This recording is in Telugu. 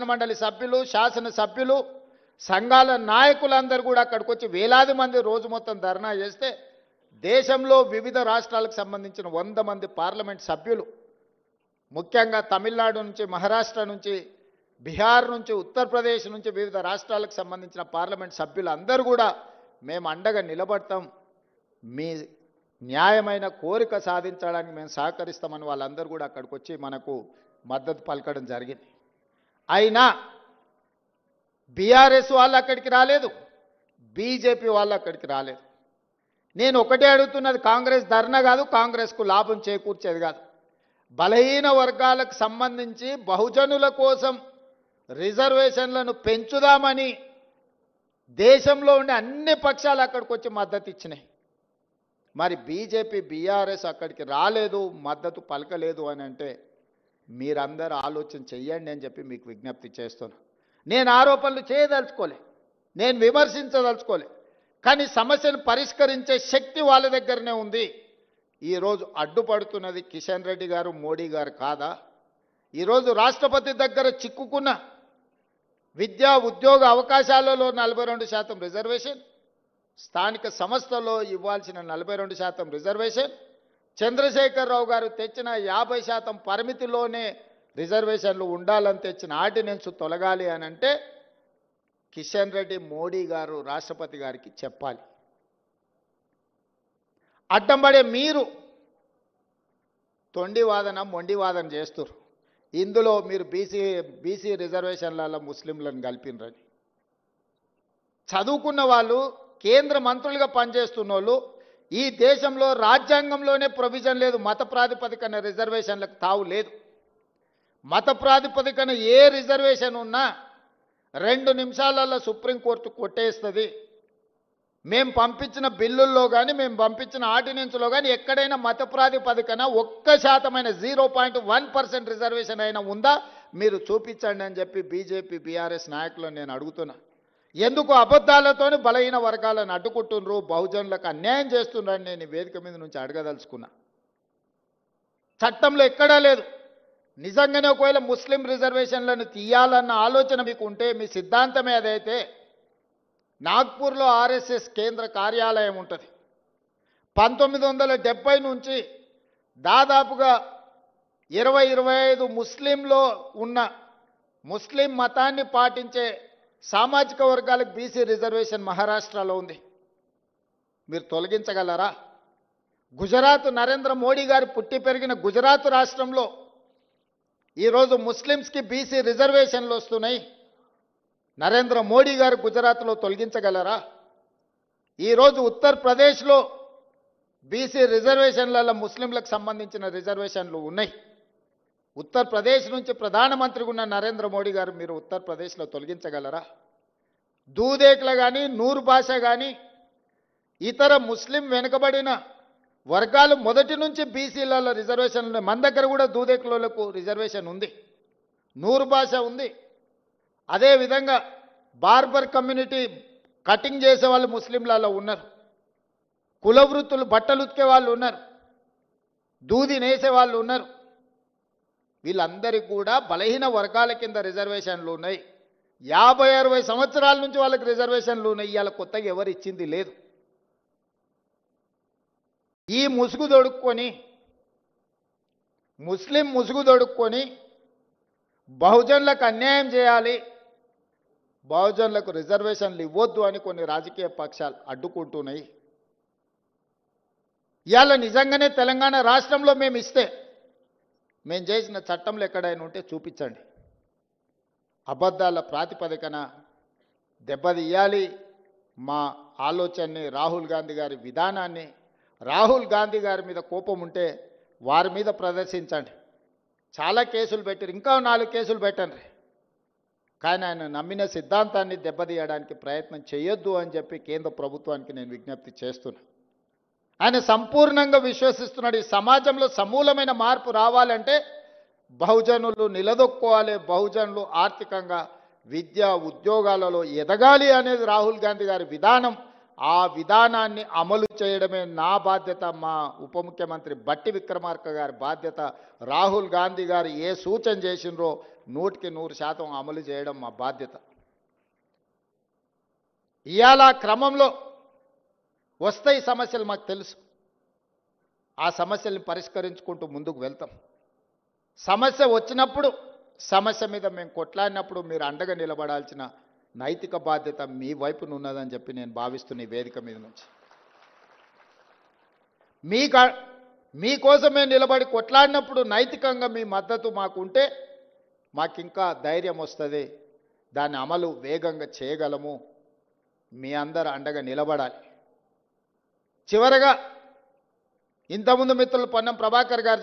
మండలి సభ్యులు, శాసన సభ్యులు, సంఘాల నాయకులందరూ కూడా అక్కడికి వచ్చి వేలాది మంది రోజు మొత్తం ధర్నా చేస్తే దేశంలో వివిధ రాష్ట్రాలకు సంబంధించిన 100 మంది పార్లమెంట్ సభ్యులు, ముఖ్యంగా తమిళనాడు నుంచి, మహారాష్ట్ర నుంచి, బీహార్ నుంచి, ఉత్తరప్రదేశ్ నుంచి వివిధ రాష్ట్రాలకు సంబంధించిన పార్లమెంట్ సభ్యులు అందరూ కూడా మేము అండగా నిలబడతాం, మీ న్యాయమైన కోరిక సాధించడానికి మేము సహకరిస్తామని వాళ్ళందరూ కూడా అక్కడికి వచ్చి మనకు మద్దతు పలకడం జరిగింది. అయినా బీఆర్ఎస్ వాళ్ళు అక్కడికి రాలేదు, బీజేపీ వాళ్ళు అక్కడికి రాలేదు. నేను ఒకటే అడుగుతున్నది, కాంగ్రెస్ ధర్నా కాదు, కాంగ్రెస్కు లాభం చేకూర్చేది కాదు. బలహీన వర్గాలకు సంబంధించి బహుజనుల కోసం రిజర్వేషన్లను పెంచుదామని దేశంలో ఉండే అన్ని పక్షాలు అక్కడికి వచ్చి మద్దతు ఇచ్చినాయి. మరి బీజేపీ, బీఆర్ఎస్ అక్కడికి రాలేదు, మద్దతు పలకలేదు అని అంటే మీరందరూ ఆలోచన చెయ్యండి అని చెప్పి మీకు విజ్ఞప్తి చేస్తున్నా. నేను ఆరోపణలు చేయదలుచుకోలే, నేను విమర్శించదలుచుకోలే, కానీ సమస్యను పరిష్కరించే శక్తి వాళ్ళ దగ్గరనే ఉంది. ఈరోజు అడ్డుపడుతున్నది కిషన్ రెడ్డి గారు, మోడీ గారు కాదా? ఈరోజు రాష్ట్రపతి దగ్గర చిక్కుకున్న విద్యా ఉద్యోగ అవకాశాలలో 42% రిజర్వేషన్, స్థానిక సంస్థల్లో ఇవ్వాల్సిన 42% రిజర్వేషన్, చంద్రశేఖరరావు గారు తెచ్చిన 50% పరిమితిలోనే రిజర్వేషన్లు ఉండాలని తెచ్చిన ఆర్డినెన్స్ తొలగాలి అని అంటే కిషన్ రెడ్డి, మోడీ గారు రాష్ట్రపతి గారికి చెప్పాలి. అడ్డంపడే మీరు తొండి వాదన, మొండి వాదన చేస్తున్నారు. ఇందులో మీరు బీసీ రిజర్వేషన్లలో ముస్లింలను కలిపినరని, చదువుకున్న వాళ్ళు, కేంద్ర మంత్రులుగా పనిచేస్తున్న వాళ్ళు, ఈ దేశంలో రాజ్యాంగంలోనే ప్రొవిజన్ లేదు, మత ప్రాతిపదికన రిజర్వేషన్లకు తావు లేదు. మత ప్రాతిపదికన ఏ రిజర్వేషన్ ఉన్నా 2 నిమిషాలలో సుప్రీంకోర్టు కొట్టేస్తుంది. మేము పంపించిన బిల్లుల్లో కానీ, మేము పంపించిన ఆర్డినెన్స్లో కానీ ఎక్కడైనా మత ప్రాతిపదికన 1% 0.1% రిజర్వేషన్ అయినా ఉందా మీరు చూపించండి అని చెప్పి బీజేపీ, బీఆర్ఎస్ నాయకులను నేను అడుగుతున్నా. ఎందుకు అబద్ధాలతోని బలహీన వర్గాలను అడ్డుకుంటున్నారు, బహుజనులకు అన్యాయం చేస్తున్నారని నేను వేదిక మీద నుంచి అడగదలుచుకున్నా. చట్టంలో ఎక్కడా లేదు. నిజంగానే ఒకవేళ ముస్లిం రిజర్వేషన్లను తీయాలన్న ఆలోచన మీకు ఉంటే, మీ సిద్ధాంతమే అదైతే, నాగ్పూర్లో ఆర్ఎస్ఎస్ కేంద్ర కార్యాలయం ఉంటుంది. 1970 నుంచి దాదాపుగా 20-25 ముస్లింలో ఉన్న ముస్లిం మతాన్ని పాటించే సామాజిక వర్గాలకు బీసీ రిజర్వేషన్ మహారాష్ట్రలో ఉంది. మీరు తొలగించగలరా? గుజరాత్, నరేంద్ర మోడీ గారు పుట్టి పెరిగిన గుజరాత్ రాష్ట్రంలో ఈరోజు ముస్లిమ్స్కి బీసీ రిజర్వేషన్లు వస్తున్నాయి. నరేంద్ర మోడీ గారు గుజరాత్లో తొలగించగలరా? ఈరోజు ఉత్తరప్రదేశ్లో బీసీ రిజర్వేషన్లలో ముస్లింలకు సంబంధించిన రిజర్వేషన్లు ఉన్నాయి. ఉత్తరప్రదేశ్ నుంచి ప్రధానమంత్రిగా ఉన్న నరేంద్ర మోడీ గారు మీరు ఉత్తరప్రదేశ్లో తొలగించగలరా? దూదేకులు కానీ, నూరు భాష కానీ, ఇతర ముస్లిం వెనుకబడిన వర్గాలు మొదటి నుంచి బీసీలలో రిజర్వేషన్లు ఉన్నాయి. మన దగ్గర కూడా దూదేకులకు రిజర్వేషన్ ఉంది, నూరు భాష ఉంది. అదేవిధంగా బార్బర్ కమ్యూనిటీ, కటింగ్ చేసే వాళ్ళు ముస్లింలలో ఉన్నారు, కుల వృత్తులు, బట్టలు ఉతికే వాళ్ళు ఉన్నారు, దూది నేసే వాళ్ళు ఉన్నారు. వీళ్ళందరికీ కూడా బలహీన వర్గాల కింద రిజర్వేషన్లు ఉన్నాయి. 50-60 సంవత్సరాల నుంచి వాళ్ళకి రిజర్వేషన్లు ఉన్నాయి. ఇవాళ కొత్తగా ఎవరు ఇచ్చింది లేదు. ఈ ముసుగు దొడుక్కొని, ముస్లిం ముసుగు దొడుక్కొని బహుజనులకు అన్యాయం చేయాలి, బహుజనులకు రిజర్వేషన్లు ఇవ్వద్దు అని కొన్ని రాజకీయ పక్షాలు అడ్డుకుంటున్నాయి. ఇవాళ నిజంగానే తెలంగాణ రాష్ట్రంలో మేము ఇస్తే, మేము చేసిన చట్టంలో ఎక్కడైనా ఉంటే చూపించండి. అబద్ధాల ప్రాతిపదికన దెబ్బతీయాలి మా ఆలోచనని, రాహుల్ గాంధీ గారి విధానాన్ని. రాహుల్ గాంధీ గారి మీద కోపం ఉంటే వారి మీద ప్రదర్శించండి. చాలా కేసులు పెట్టారు, ఇంకా 4 కేసులు పెట్టండి. కానీ ఆయన నమ్మిన సిద్ధాంతాన్ని దెబ్బతీయడానికి ప్రయత్నం చేయొద్దు అని చెప్పి కేంద్ర ప్రభుత్వానికి నేను విజ్ఞప్తి చేస్తున్నా. ఆయన సంపూర్ణంగా విశ్వసిస్తున్నాడు, ఈ సమాజంలో సమూలమైన మార్పు రావాలంటే బహుజనులు నిలదొక్కోవాలి, బహుజనులు ఆర్థికంగా, విద్య, ఉద్యోగాలలో ఎదగాలి అనేది రాహుల్ గాంధీ గారి విధానం. ఆ విధానాన్ని అమలు చేయడమే నా బాధ్యత, మా ఉప ముఖ్యమంత్రి బట్టి విక్రమార్క గారి బాధ్యత. రాహుల్ గాంధీ గారు ఏ సూచన చేసినరో 100% అమలు చేయడం మా బాధ్యత. ఇవాళ క్రమంలో వస్తాయి సమస్యలు, మాకు తెలుసు. ఆ సమస్యల్ని పరిష్కరించుకుంటూ ముందుకు వెళ్తాం. సమస్య వచ్చినప్పుడు, సమస్య మీద మేము కొట్లాడినప్పుడు మీరు అండగా నిలబడాల్సిన నైతిక బాధ్యత మీ వైపున ఉన్నదని చెప్పి నేను భావిస్తున్న ఈ వేదిక మీద నుంచి మీకోసమే నిలబడి కొట్లాడినప్పుడు నైతికంగా మీ మద్దతు మాకుంటే మాకింకా ధైర్యం వస్తుంది, దాని అమలు వేగంగా చేయగలము. మీ అందరు అండగా నిలబడాలి. చివరగా ఇంతకుముందు మిత్రులు పొన్నం ప్రభాకర్ గారు